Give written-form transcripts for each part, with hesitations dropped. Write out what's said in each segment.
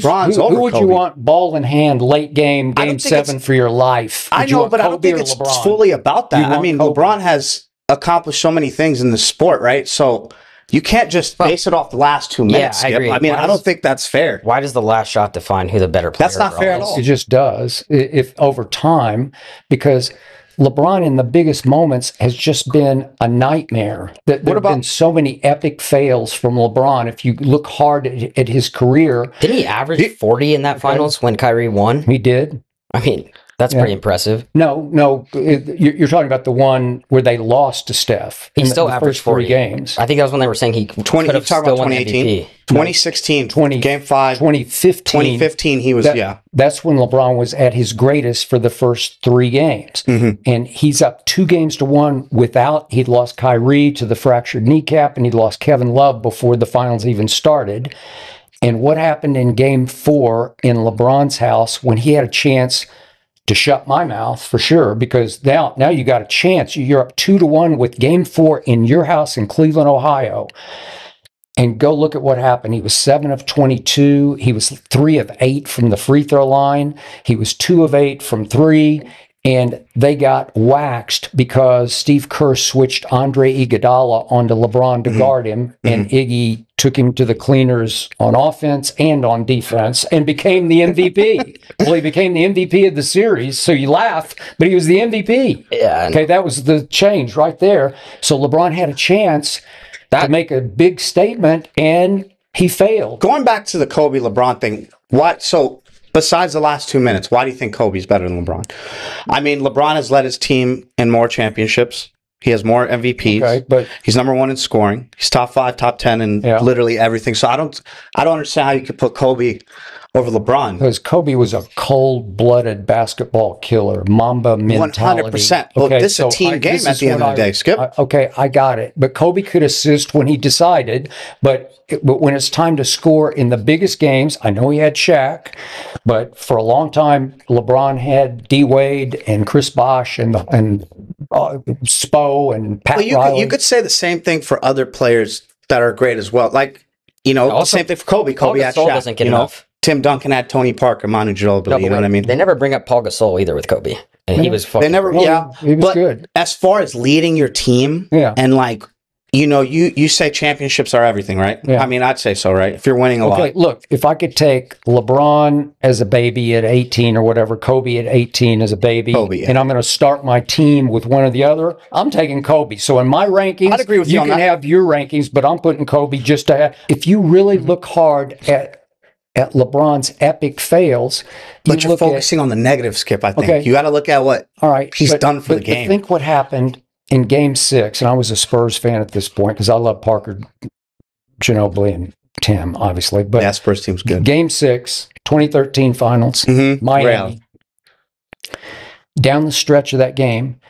LeBron's over Who would Kobe. you want ball in hand, late game, I don't game think it's- 7 for your life? I Would you know, want but I don't Kobe think or it's LeBron? fully about You that. I want mean, Kobe. LeBron has accomplished so many things in the sport, right? So you can't just base it off the last 2 minutes. I Skip. agree. I mean, I don't think that's fair. Why does the last shot define who the better player That's not fair at all. It just does, if over time, because LeBron in the biggest moments has just been a nightmare. There have been so many epic fails from LeBron. If you look hard at his career, Didn't he average 40 in that finals when Kyrie won? he did. I mean, that's pretty impressive. No, you're talking about the one where they lost to Steph. He in still the averaged first 3 40 games. I think that was when they were saying he could have still won the 2018, MVP. 2016, Game 5, 2015. He was That's when LeBron was at his greatest for the first 3 games, and he's up 2-1 without. He'd lost Kyrie to the fractured kneecap, and he'd lost Kevin Love before the finals even started. And what happened in Game 4 in LeBron's house when he had a chance to shut my mouth for sure, because now you got a chance. You're up 2-1 with Game 4 in your house in Cleveland, Ohio. And go look at what happened. He was 7 of 22. He was 3 of 8 from the free throw line. He was 2 of 8 from 3. And they got waxed because Steve Kerr switched Andre Iguodala onto LeBron to guard him, and Iggy took him to the cleaners on offense and on defense and became the MVP. Well, he became the MVP of the series, so you laugh, but he was the MVP. Yeah. Okay, that was the change right there. So LeBron had a chance to make a big statement, and he failed. Going back to the Kobe LeBron thing, so besides the last 2 minutes, why do you think Kobe's better than LeBron? I mean, LeBron has led his team in more championships. He has more MVPs. Okay, but he's number 1 in scoring. He's top 5, top 10 in literally everything. So I don't understand how you could put Kobe over LeBron. Because Kobe was a cold-blooded basketball killer, Mamba mentality. 100%. Well, this is a team game at the end of the day, Skip. Okay, I got it. But Kobe could assist when he decided, but when it's time to score in the biggest games, I know he had Shaq, but for a long time, LeBron had D. Wade and Chris Bosh and Spo and Pat Riley. You could say the same thing for other players that are great as well. Like, the same thing for Kobe. Kobe had Shaq. Doesn't get enough. Tim Duncan had Tony Parker, Manu Ginobili, you know what I mean? They never bring up Paul Gasol either with Kobe. And he was fucking... They never, he was good. As far as leading your team, and like, you say championships are everything, right? Yeah. I mean, I'd say so, right? If you're winning a lot. Okay, look, if I could take LeBron as a baby at 18 or whatever, Kobe at 18 as a baby, and I'm going to start my team with one or the other, I'm taking Kobe. So in my rankings, I'd agree with you can have your rankings, but I'm putting Kobe just to have... If you really look hard at LeBron's epic fails, but you're focusing on the negative, Skip, I think. Okay. You got to look at what he's done for the game. Think what happened in Game 6, and I was a Spurs fan at this point because I love Parker, Ginobili, and Tim, obviously. But yeah, Spurs team's good. Game 6, 2013 Finals, Miami. Down the stretch of that game,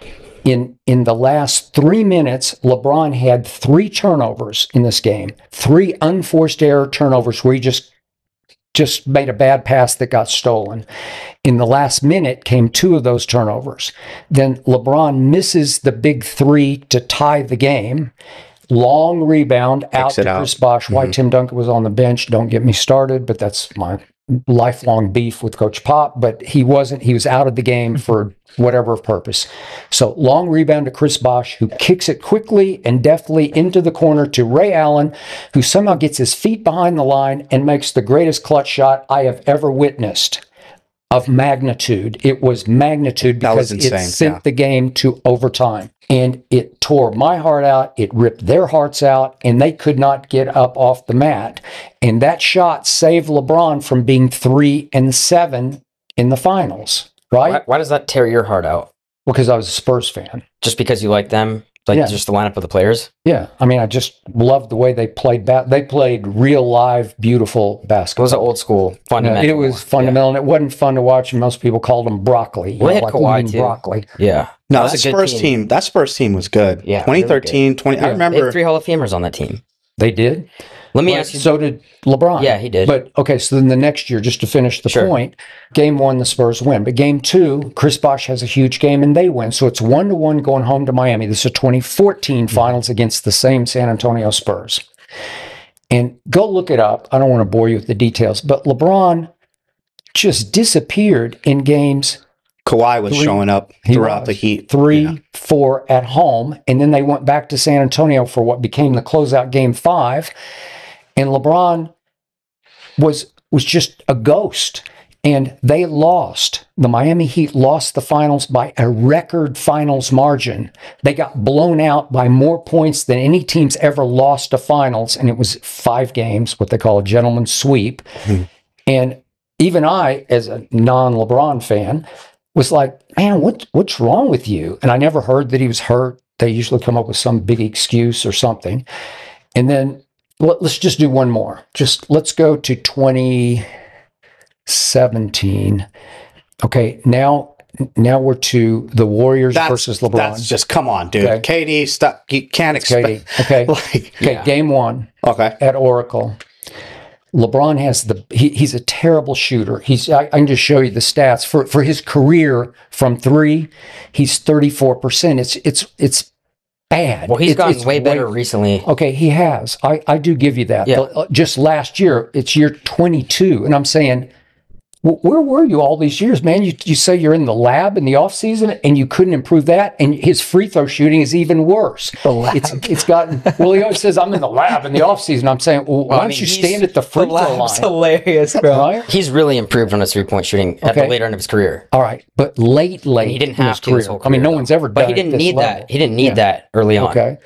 in the last 3 minutes, LeBron had 3 turnovers in this game. 3 unforced error turnovers where he just made a bad pass that got stolen. In the last minute came 2 of those turnovers. Then LeBron misses the big 3 to tie the game. Long rebound out to Chris Bosh. Why Tim Duncan was on the bench, don't get me started, but that's my lifelong beef with Coach Pop. But he wasn't. He was out of the game for whatever purpose. So long rebound to Chris Bosh, who kicks it quickly and deftly into the corner to Ray Allen, who somehow gets his feet behind the line and makes the greatest clutch shot I have ever witnessed of magnitude. It was magnitude because it sent the game to overtime. And it tore my heart out. It ripped their hearts out, and they could not get up off the mat. And that shot saved LeBron from being 3-7 in the finals, right? Why does that tear your heart out? Well, because I was a Spurs fan. Just because you like them? Like just the lineup of the players? Yeah. I mean, I just loved the way they played. They played real, live, beautiful basketball. It was an old school, fundamental. It was fundamental, and it wasn't fun to watch, and most people called them broccoli. Well, they had Kawhi, too. Broccoli. Yeah. No, that Spurs team was good. Yeah. 2013, I remember. They had 3 Hall of Famers on that team. They did? Let me ask you. So did LeBron. Yeah, he did. But, okay, so then the next year, just to finish the point, Game 1, the Spurs win. But Game 2, Chris Bosh has a huge game, and they win. So it's 1-1 going home to Miami. This is a 2014 Finals against the same San Antonio Spurs. And go look it up. I don't want to bore you with the details, but LeBron just disappeared in games. Kawhi was showing up throughout the Heat. 3, 4 at home. And then they went back to San Antonio for what became the closeout game 5. And LeBron was just a ghost. And they lost. The Miami Heat lost the finals by a record finals margin. They got blown out by more points than any team's ever lost to finals. And it was 5 games, what they call a gentleman's sweep. And even I, as a non-LeBron fan, was like, man, what's wrong with you? And I never heard that he was hurt. They usually come up with some big excuse or something. And then let's just do one more. Let's go to 2017. Okay, now we're to the Warriors versus LeBron. That's just, come on, dude. Okay. KD, stop. You can't expect. KD. Okay, game 1. Okay. At Oracle. LeBron has he's a terrible shooter. I can just show you the stats for his career from 3. He's 34%. It's bad. Well, he's gotten way better recently. Okay, he has. I do give you that. Yeah. Just last year, it's year 22, and I'm saying, where were you all these years, man? You say you're in the lab in the off season, and you couldn't improve that, and his free throw shooting is even worse. The lab. It's gotten. Well, he always says I'm in the lab in the off season. I'm saying, well, why don't you stand at the free throw line? Hilarious, bro. Right? He's really improved on his 3-point shooting at the later end of his career. All right, but late he didn't have in his career. his whole career. I mean, no one's ever done. But he didn't need that. He didn't need that early on. Okay.